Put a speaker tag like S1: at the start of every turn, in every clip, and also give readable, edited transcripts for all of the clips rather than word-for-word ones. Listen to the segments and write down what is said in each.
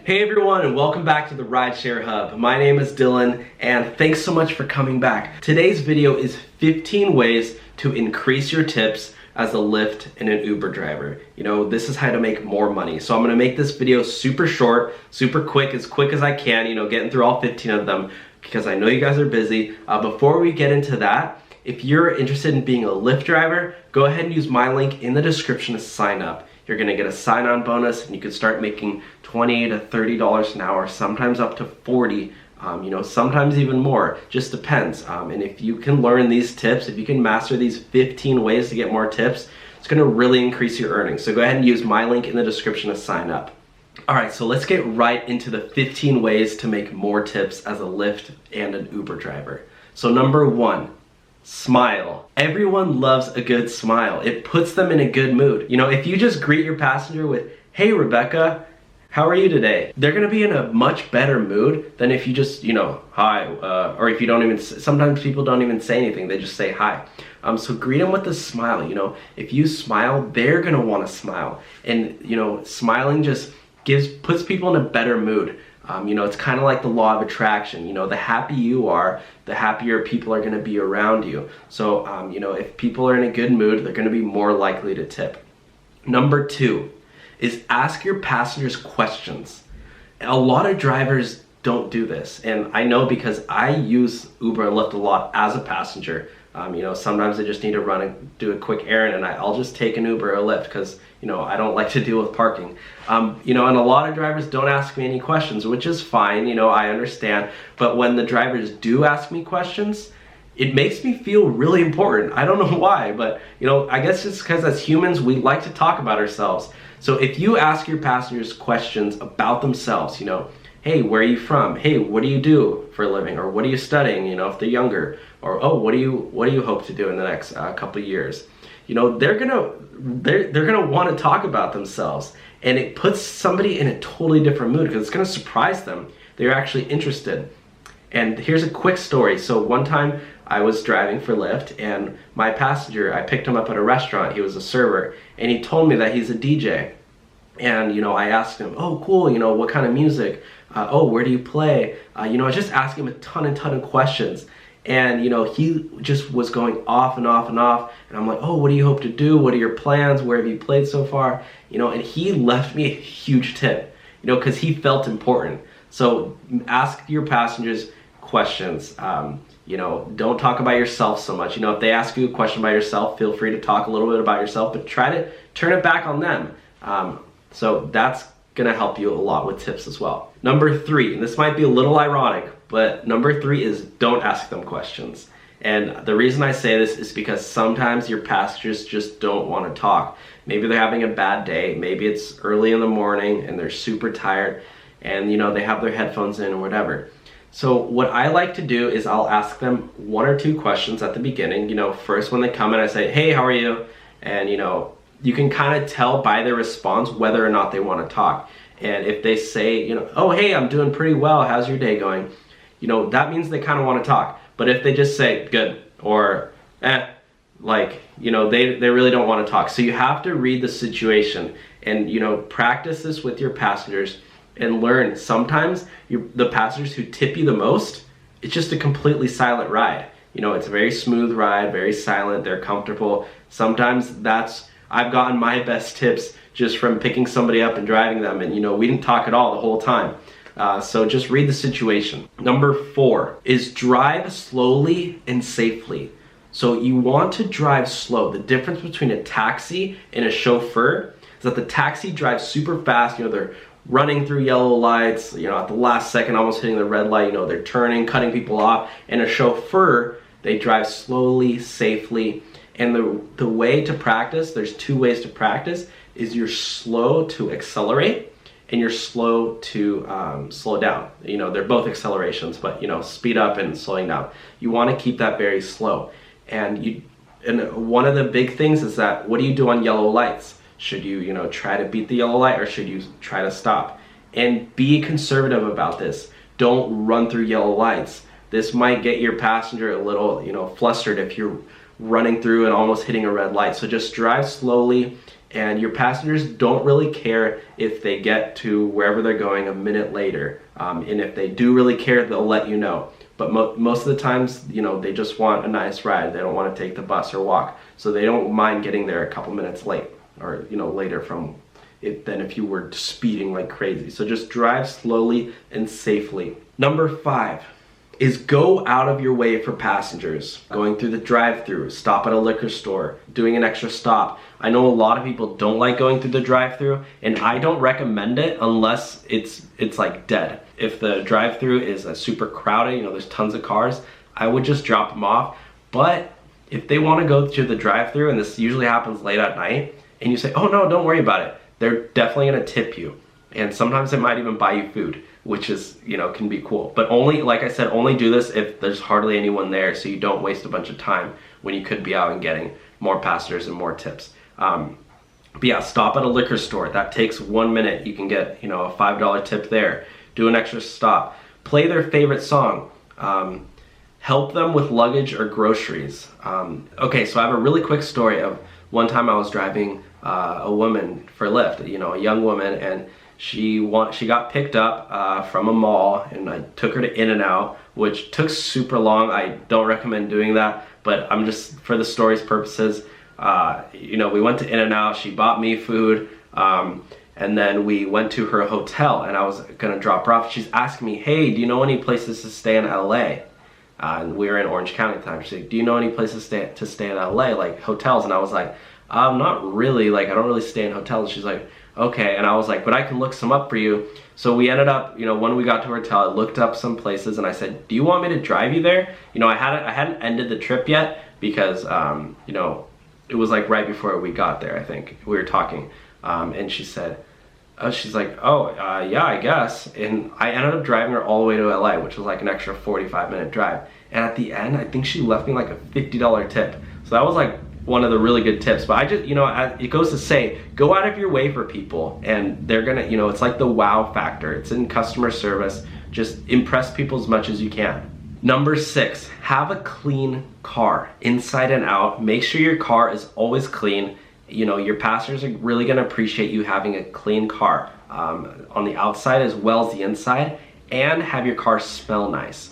S1: Hey everyone, and welcome back to the Rideshare Hub. My name is Dylan, and thanks so much for coming back. Today's video is 15 ways to increase your tips as a Lyft and an Uber driver. You know, this is how to make more money. So I'm gonna make this video super short, super quick as I can, you know, getting through all 15 of them because I know you guys are busy. Before we get into that, if you're interested in being a Lyft driver, go ahead and use my link in the description to sign up. You're gonna get a sign-on bonus and you can start making $20 to $30 an hour, sometimes up to 40, you know, sometimes even more, just depends. And if you can learn these tips, if you can master these 15 ways to get more tips, it's gonna really increase your earnings. So go ahead and use my link in the description to sign up. All right, so let's get right into the 15 ways to make more tips as a Lyft and an Uber driver. So number one, smile. Everyone loves a good smile. It puts them in a good mood. You know, if you just greet your passenger with, "Hey Rebecca, how are you today?" They're gonna be in a much better mood than if you just, you know, "Hi," or if you don't even, sometimes people don't even say anything, they just say hi. So greet them with a smile. You know, if you smile, they're gonna wanna smile. And, you know, smiling just puts people in a better mood. You know, it's kind of like the law of attraction. You know, the happy you are, the happier people are going to be around you. So, you know, if people are in a good mood, they're going to be more likely to tip. Number two is ask your passengers questions. A lot of drivers don't do this. And I know because I use Uber and Lyft a lot as a passenger. You know, sometimes I just need to run and do a quick errand and I'll just take an Uber or a Lyft because, you know, I don't like to deal with parking. You know, and a lot of drivers don't ask me any questions, which is fine, you know, I understand. But when the drivers do ask me questions, it makes me feel really important. I don't know why, but, you know, I guess it's because as humans, we like to talk about ourselves. So if you ask your passengers questions about themselves, you know, "Hey, where are you from? Hey, what do you do for a living?" Or "What are you studying?" You know, if they're younger. Or, "Oh, what do you hope to do in the next couple of years?" You know, they're gonna want to talk about themselves, and it puts somebody in a totally different mood because it's gonna surprise them. They're actually interested. And here's a quick story. So one time I was driving for Lyft, and my passenger, I picked him up at a restaurant. He was a server, and he told me that he's a DJ. And, you know, I asked him, "Oh, cool, you know, what kind of music? Oh, where do you play?" You know, I just asked him a ton of questions. And, you know, he just was going off and off and off. And I'm like, "Oh, what do you hope to do? What are your plans? Where have you played so far?" You know, and he left me a huge tip, you know, because he felt important. So ask your passengers questions. You know, don't talk about yourself so much. You know, if they ask you a question about yourself, feel free to talk a little bit about yourself, but try to turn it back on them. So that's gonna help you a lot with tips as well. Number three, and this might be a little ironic, but number three is don't ask them questions. And the reason I say this is because sometimes your passengers just don't want to talk. Maybe they're having a bad day, maybe it's early in the morning and they're super tired and, you know, they have their headphones in or whatever. So what I like to do is I'll ask them one or two questions at the beginning. You know, first when they come in, I say, "Hey, how are you?" And, you know, you can kind of tell by their response whether or not they want to talk. And if they say, you know, "Oh, hey, I'm doing pretty well. How's your day going?" You know, that means they kind of want to talk. But if they just say, "Good," or like, you know, they really don't want to talk. So you have to read the situation and, you know, practice this with your passengers and learn. Sometimes the passengers who tip you the most, it's just a completely silent ride. You know, it's a very smooth ride, very silent, they're comfortable. Sometimes I've gotten my best tips just from picking somebody up and driving them, and, you know, we didn't talk at all the whole time. So just read the situation. Number four is drive slowly and safely. So you want to drive slow. The difference between a taxi and a chauffeur is that the taxi drives super fast. You know, they're running through yellow lights, you know, at the last second, almost hitting the red light. You know, they're turning, cutting people off. And a chauffeur, they drive slowly, safely. And the way to practice, there's two ways to practice, is you're slow to accelerate and you're slow to slow down. You know, they're both accelerations, but, you know, speed up and slowing down. You want to keep that very slow. And one of the big things is that, what do you do on yellow lights? Should you, you know, try to beat the yellow light, or should you try to stop? And be conservative about this. Don't run through yellow lights. This might get your passenger a little, you know, flustered if you're running through and almost hitting a red light. So just drive slowly and your passengers don't really care if they get to wherever they're going a minute later. And if they do really care, they'll let you know. But most of the times, you know, they just want a nice ride. They don't want to take the bus or walk. So they don't mind getting there a couple minutes late, or, you know, later from it than if you were speeding like crazy. So just drive slowly and safely. Number 5 is go out of your way for passengers. Going through the drive-thru, stop at a liquor store, doing an extra stop. I know a lot of people don't like going through the drive-thru, and I don't recommend it unless it's like dead. If the drive-thru is super crowded, you know, there's tons of cars, I would just drop them off. But if they want to go to the drive-thru, and this usually happens late at night, and you say, oh no, don't worry about it, they're definitely gonna tip you. And sometimes they might even buy you food, which is, you know, can be cool. But only, like I said, only do this if there's hardly anyone there, so you don't waste a bunch of time when you could be out and getting more passengers and more tips. But yeah, stop at a liquor store. That takes 1 minute. You can get, you know, a $5 tip there. Do an extra stop. Play their favorite song. Help them with luggage or groceries. Okay, so I have a really quick story of one time I was driving a woman for Lyft, you know, a young woman, and she got picked up from a mall, and I took her to In-N-Out, which took super long. I don't recommend doing that, but I'm just, for the story's purposes, you know, we went to In-N-Out, she bought me food, and then we went to her hotel, and I was gonna drop her off. She's asking me, hey, do you know any places to stay in LA? And we were in Orange County at the time. She's like, do you know any places to stay in LA, like hotels? And I was like, not really, like I don't really stay in hotels. She's like, okay. And I was like, but I can look some up for you. So we ended up, you know, when we got to her hotel, I looked up some places, and I said, do you want me to drive you there? You know, I hadn't ended the trip yet because, you know, it was like right before we got there, I think. We were talking, and she said, she's like, yeah, I guess. And I ended up driving her all the way to LA, which was like an extra 45-minute drive. And at the end, I think she left me like a $50 tip. So that was like one of the really good tips. But I just, you know, it goes to say, go out of your way for people, and they're gonna, you know, it's like the wow factor. It's in customer service. Just impress people as much as you can. Number 6, have a clean car, inside and out. Make sure your car is always clean. You know, your passengers are really gonna appreciate you having a clean car on the outside as well as the inside, and have your car smell nice.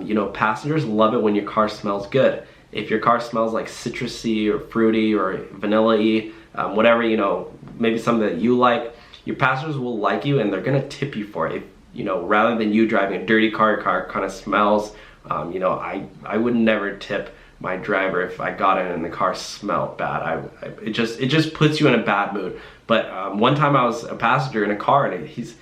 S1: You know, passengers love it when your car smells good. If your car smells like citrusy or fruity or vanilla-y, whatever, you know, maybe something that you like, your passengers will like you, and they're gonna tip you for it. If, you know, rather than you driving a dirty car, your car kind of smells. You know, I would never tip my driver if I got in and the car smelled bad. It just puts you in a bad mood. But one time I was a passenger in a car, and his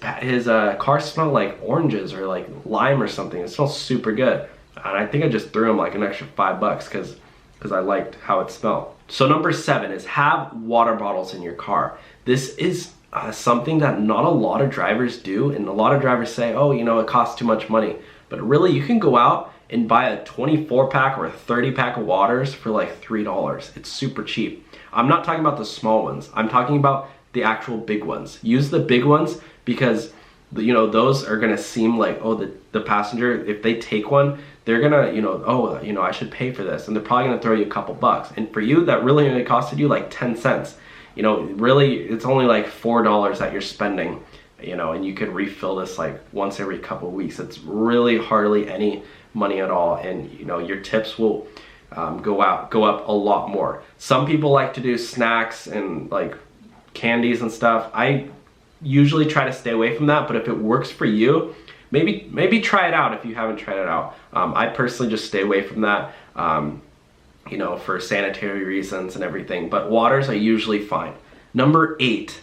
S1: car smelled like oranges or like lime or something. It smelled super good, and I think I just threw him like an extra $5 because I liked how it smelled. So number 7 is have water bottles in your car. This is something that not a lot of drivers do, and a lot of drivers say, oh, you know, it costs too much money. But really, you can go out and buy a 24-pack or a 30-pack of waters for like $3. It's super cheap. I'm not talking about the small ones. I'm talking about the actual big ones. Use the big ones because, you know, those are gonna seem like, oh, the passenger, if they take one, they're gonna, you know, oh, you know, I should pay for this, and they're probably gonna throw you a couple bucks. And for you, that really only costed you like 10 cents. You know, really, it's only like $4 that you're spending, you know, and you could refill this like once every couple of weeks. It's really hardly any money at all, and you know, your tips will go up a lot more. Some people like to do snacks and like candies and stuff. I usually try to stay away from that, but if it works for you, maybe try it out if you haven't tried it out. I personally just stay away from that, you know, for sanitary reasons and everything, but waters are usually fine. Number 8,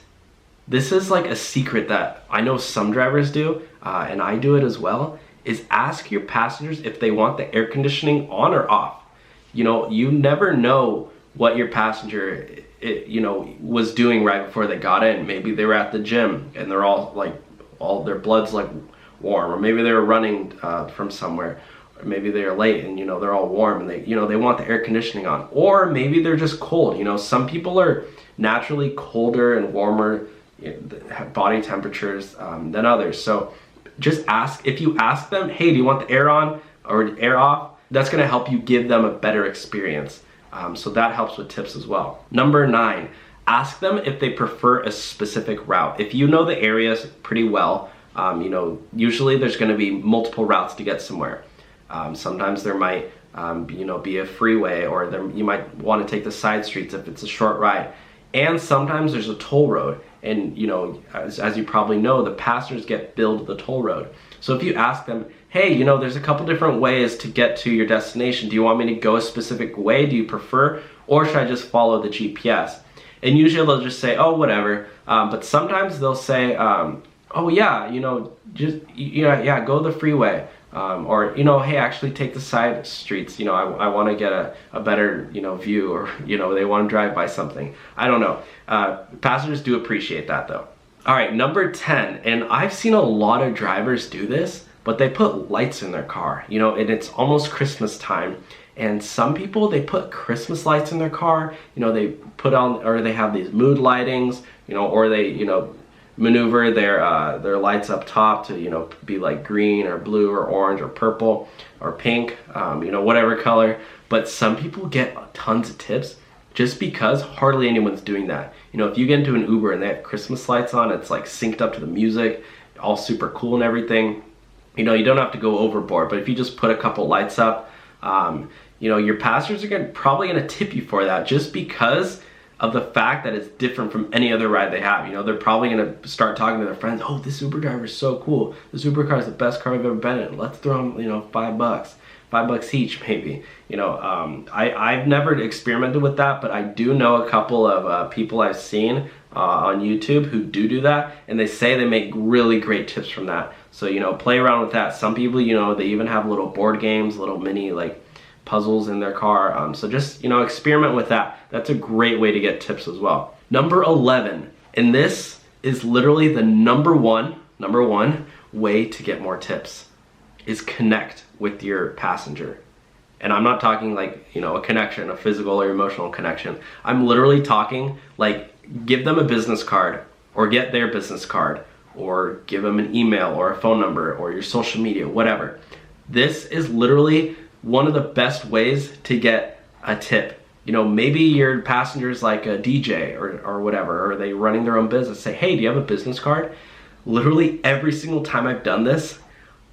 S1: this is like a secret that I know some drivers do, and I do it as well, is ask your passengers if they want the air conditioning on or off. You know, you never know what your passenger, you know, was doing right before they got in. Maybe they were at the gym and they're all their blood's like warm, or maybe they were running from somewhere, or maybe they're late and, you know, they're all warm and they, you know, they want the air conditioning on, or maybe they're just cold. You know, some people are naturally colder and warmer, you know, have body temperatures than others. So just ask. If you ask them, hey, do you want the air on or air off, that's gonna help you give them a better experience. So that helps with tips as well. Number 9, ask them if they prefer a specific route. If you know the areas pretty well, you know, usually there's going to be multiple routes to get somewhere. Sometimes there might you know, be a freeway, or you might want to take the side streets if it's a short ride. And sometimes there's a toll road, and you know, as you probably know, the passengers get billed the toll road. So if you ask them, hey, you know, there's a couple different ways to get to your destination. Do you want me to go a specific way? Do you prefer? Or should I just follow the GPS? And usually they'll just say, oh, whatever. But sometimes they'll say, oh yeah, you know, just, yeah, go the freeway. Or, you know, hey, actually take the side streets. You know, I want to get a better, you know, view, or, you know, they want to drive by something. I don't know. Passengers do appreciate that though. All right, number 10, and I've seen a lot of drivers do this, but they put lights in their car, you know, and it's almost Christmas time. And some people, they put Christmas lights in their car, you know, they put on, or they have these mood lightings, you know, or they, you know, maneuver their lights up top to, you know, be like green or blue or orange or purple or pink, you know, whatever color. But some people get tons of tips just because hardly anyone's doing that. You know, if you get into an Uber and they have Christmas lights on, it's like synced up to the music, all super cool and everything. You know, you don't have to go overboard, but if you just put a couple lights up, you know, your passengers are probably gonna tip you for that, just because of the fact that it's different from any other ride they have. You know, they're probably gonna start talking to their friends, oh, this Uber driver is so cool. This Uber car is the best car I've ever been in. Let's throw them, you know, $5 each maybe. You know, I've never experimented with that, but I do know a couple of people I've seen on YouTube who do that, and they say they make really great tips from that. So, you know, play around with that. Some people, you know, they even have little board games, little mini like puzzles in their car. So just, you know, experiment with that. That's a great way to get tips as well. Number 11, and this is literally the number one way to get more tips, is connect with your passenger. And I'm not talking like, you know, a connection, a physical or emotional connection. I'm literally talking like, give them a business card, or get their business card, or give them an email or a phone number or your social media, whatever. This is literally one of the best ways to get a tip. You know, maybe your passenger's like a DJ or whatever, or are they running their own business. Say, hey, do you have a business card? Literally every single time I've done this,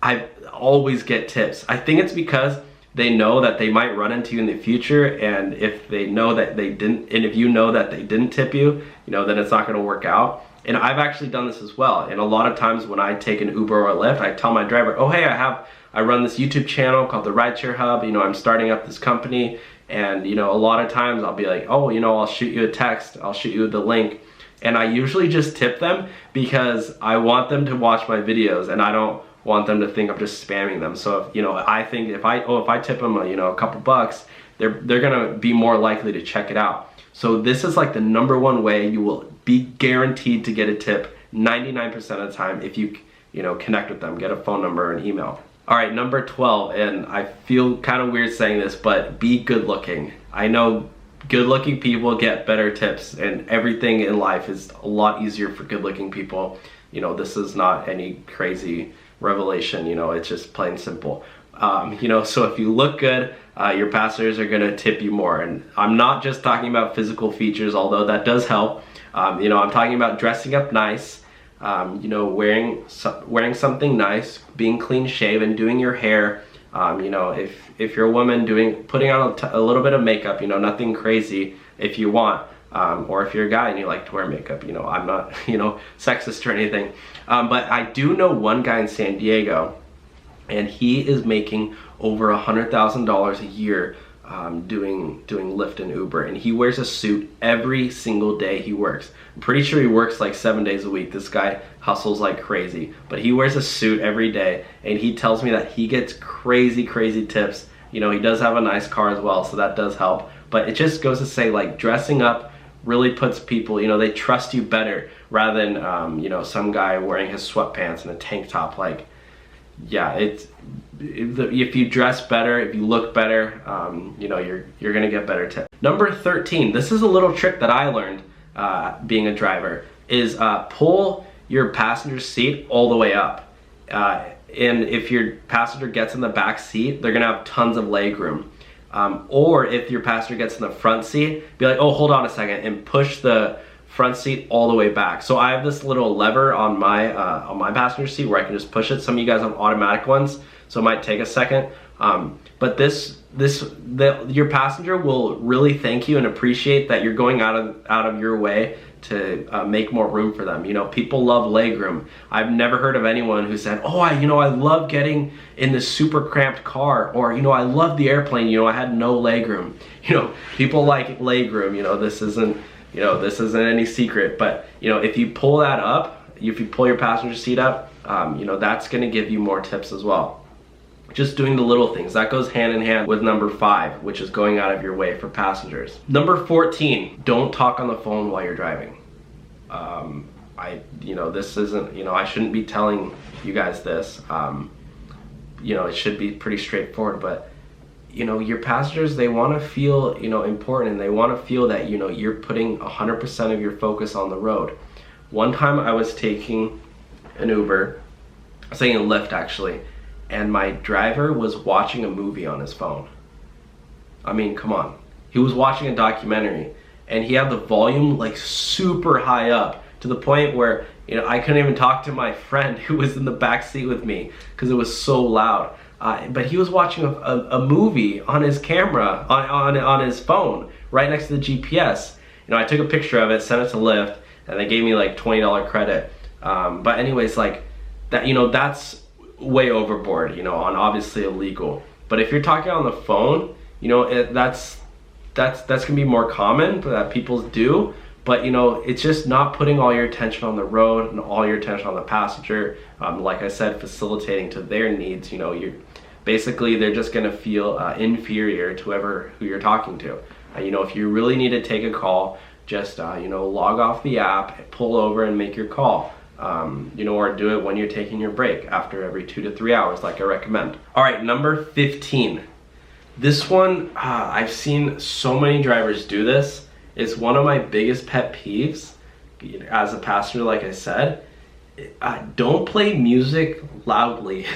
S1: I always get tips. I think it's because they know that they might run into you in the future, and if they know that they didn't, and if you know that they didn't tip you, you know, then it's not gonna work out. And I've actually done this as well. And a lot of times when I take an Uber or a Lyft, I tell my driver, oh hey, I run this YouTube channel called the Rideshare Hub, you know, I'm starting up this company, and you know, a lot of times I'll be like, oh, you know, I'll shoot you a text, I'll shoot you the link. And I usually just tip them because I want them to watch my videos, and I don't want them to think I'm just spamming them. So if, you know, I think if I tip them, you know, a couple bucks, they're gonna be more likely to check it out. So this is like the number one way you will be guaranteed to get a tip 99% of the time if you know, connect with them, get a phone number or an email. All right, number 12, and I feel kind of weird saying this, but be good looking. I know good looking people get better tips, and everything in life is a lot easier for good looking people. You know, this is not any crazy revelation, you know, it's just plain simple. You know, so if you look good, your passengers are gonna tip you more. And I'm not just talking about physical features, although that does help. You know, I'm talking about dressing up nice, you know, wearing something nice, being clean shaven, doing your hair. You know, if you're a woman, putting on a little bit of makeup, you know, nothing crazy if you want. Or if you're a guy and you like to wear makeup, you know, I'm not, you know, sexist or anything. But I do know one guy in San Diego, and he is making over $100,000 a year doing Lyft and Uber, and he wears a suit every single day he works. I'm pretty sure he works like 7 days a week. This guy hustles like crazy, but he wears a suit every day, and he tells me that he gets crazy tips. You know, he does have a nice car as well, so that does help. But it just goes to say, like, dressing up really puts people, you know, they trust you better rather than you know, some guy wearing his sweatpants and a tank top. Like, yeah, if you dress better, if you look better, you know, you're gonna get better tips. Number 13, this is a little trick that I learned being a driver, is pull your passenger seat all the way up. And if your passenger gets in the back seat, they're gonna have tons of leg room. Or if your passenger gets in the front seat, be like, oh, hold on a second, and push the front seat all the way back. So I have this little lever on my passenger seat where I can just push it. Some of you guys have automatic ones, so it might take a second. But your passenger will really thank you and appreciate that you're going out of your way to make more room for them. You know, people love legroom. I've never heard of anyone who said, oh, I love getting in this super cramped car, or, you know, I love the airplane, you know, I had no legroom. You know, people like legroom. You know, this isn't any secret, but, you know, if you pull that up, if you pull your passenger seat up, you know, that's gonna give you more tips as well. Just doing the little things. That goes hand in hand with number 5, which is going out of your way for passengers. Number 14, don't talk on the phone while you're driving. You know, this isn't, you know, I shouldn't be telling you guys this. You know, it should be pretty straightforward, but, you know, your passengers, they want to feel, you know, important, and they want to feel that, you know, you're putting 100% of your focus on the road. One time I was taking an Uber, I was taking a Lyft actually, and my driver was watching a movie on his phone. I mean, come on. He was watching a documentary, and he had the volume like super high up to the point where, you know, I couldn't even talk to my friend who was in the back seat with me because it was so loud. But he was watching a movie on his camera, on his phone, right next to the GPS. You know, I took a picture of it, sent it to Lyft, and they gave me like $20 credit. But anyways, like that, you know, that's way overboard, you know, on obviously illegal. But if you're talking on the phone, you know, that's gonna be more common that people do. But, you know, it's just not putting all your attention on the road and all your attention on the passenger. Like I said, facilitating to their needs. You know, basically they're just gonna feel inferior to who you're talking to. You know, if you really need to take a call, just you know, log off the app, pull over and make your call. You know, or do it when you're taking your break after every 2 to 3 hours, like I recommend. All right, number 15. This one, I've seen so many drivers do this. It's one of my biggest pet peeves as a passenger, like I said. Don't play music loudly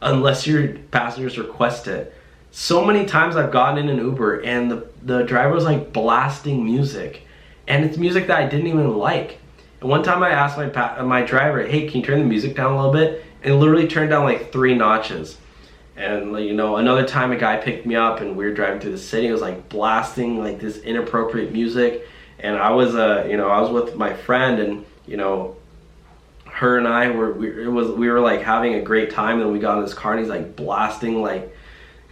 S1: unless your passengers request it. So many times I've gotten in an Uber and the driver was like blasting music, and it's music that I didn't even like. And one time I asked my driver, hey, can you turn the music down a little bit? And it literally turned down like 3 notches. And, you know, another time a guy picked me up and we were driving through the city. It was like blasting like this inappropriate music. And I was, you know, I was with my friend, and, you know, her and I we were like having a great time. And then we got in this car and he's like blasting like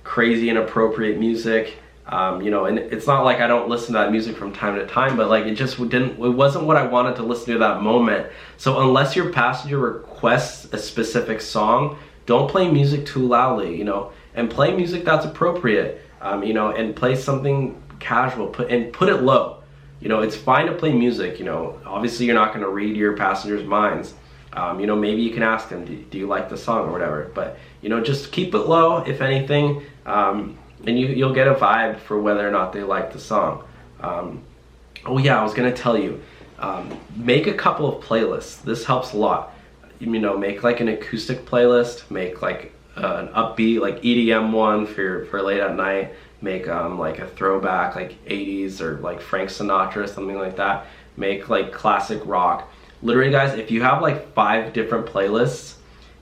S1: crazy inappropriate music. You know, and it's not like I don't listen to that music from time to time, but like it wasn't what I wanted to listen to at that moment. So unless your passenger requests a specific song, don't play music too loudly, you know, and play music that's appropriate, you know, and play something casual, put it low. You know, it's fine to play music, you know, obviously you're not going to read your passengers' minds. You know, maybe you can ask them, do you like the song or whatever, but, you know, just keep it low, if anything, and you'll get a vibe for whether or not they like the song. Oh yeah, I was gonna tell you, make a couple of playlists. This helps a lot. You know, make like an acoustic playlist, make like an upbeat like EDM one for late at night, make like a throwback like 80s or like Frank Sinatra, something like that. Make like classic rock. Literally guys, if you have like 5 different playlists,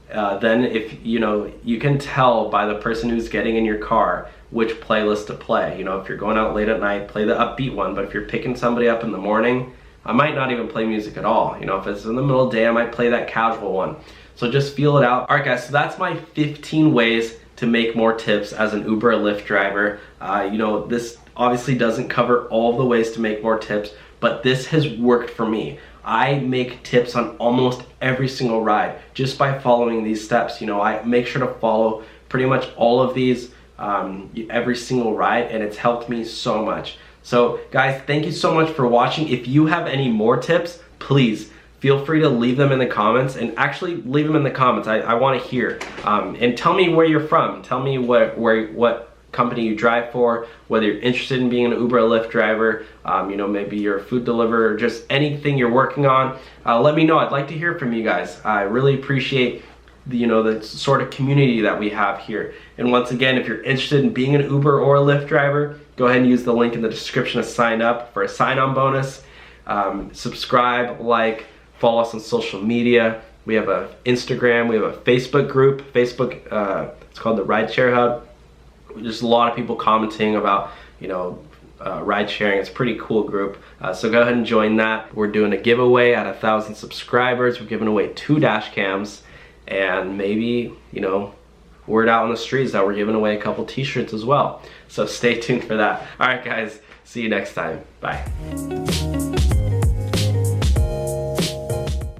S1: then if you know, you can tell by the person who's getting in your car which playlist to play. You know, if you're going out late at night, play the upbeat one, but if you're picking somebody up in the morning, I might not even play music at all. You know, if it's in the middle of the day, I might play that casual one. So just feel it out. All right guys, so that's my 15 ways to make more tips as an Uber or Lyft driver. You know, this obviously doesn't cover all the ways to make more tips, but this has worked for me. I make tips on almost every single ride just by following these steps. You know, I make sure to follow pretty much all of these every single ride, and it's helped me so much. So guys, thank you so much for watching. If you have any more tips, please feel free to leave them in the comments, and actually leave them in the comments. I want to hear, and tell me where you're from. Tell me what company you drive for, whether you're interested in being an Uber or Lyft driver, you know, maybe you're a food deliverer, or just anything you're working on. Let me know. I'd like to hear from you guys. I really appreciate the sort of community that we have here. And once again, if you're interested in being an Uber or a Lyft driver, go ahead and use the link in the description to sign up for a sign-on bonus. Subscribe, like, follow us on social media. We have a Instagram, we have a Facebook group. It's called the Rideshare Hub. There's a lot of people commenting about, ride sharing. It's a pretty cool group. So go ahead and join that. We're doing a giveaway at 1,000 subscribers. We're giving away 2 dash cams, and maybe, word out on the streets that we're giving away a couple t-shirts as well. So stay tuned for that. All right, guys, see you next time. Bye.